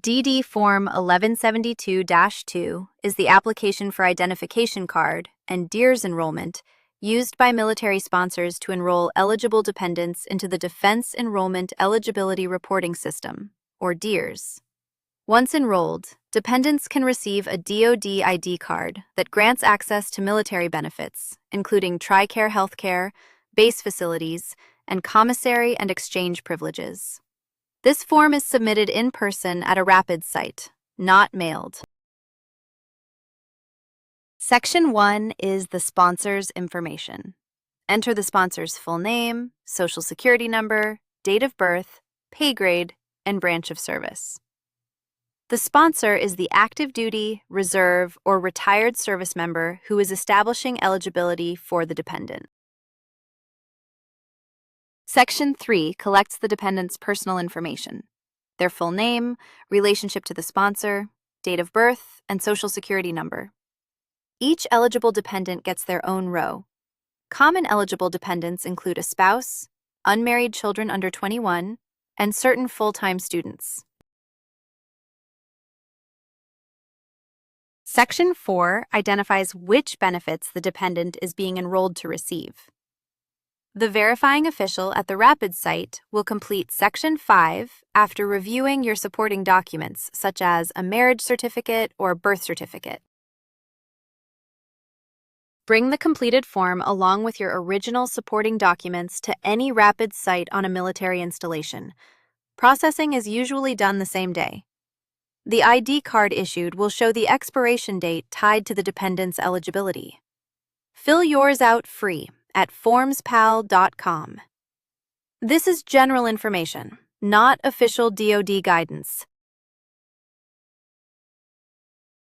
DD Form 1172-2 is the application for identification card and DEERS enrollment used by military sponsors to enroll eligible dependents into the Defense Enrollment Eligibility Reporting System, or DEERS. Once enrolled, dependents can receive a DoD ID card that grants access to military benefits, including TRICARE healthcare, base facilities, and commissary and exchange privileges. This form is submitted in person at a RAPID site, not mailed. Section 1 is the sponsor's information. Enter the sponsor's full name, social security number, date of birth, pay grade, and branch of service. The sponsor is the active duty, reserve, or retired service member who is establishing eligibility for the dependent. Section 3 collects the dependent's personal information: their full name, relationship to the sponsor, date of birth, and social security number. Each eligible dependent gets their own row. Common eligible dependents include a spouse, unmarried children under 21, and certain full-time students. Section 4 identifies which benefits the dependent is being enrolled to receive. The verifying official at the RAPID site will complete Section 5 after reviewing your supporting documents, such as a marriage certificate or birth certificate. Bring the completed form along with your original supporting documents to any RAPID site on a military installation. Processing is usually done the same day. The ID card issued will show the expiration date tied to the dependent's eligibility. Fill yours out free at FormsPal.com. This is general information, not official DoD guidance.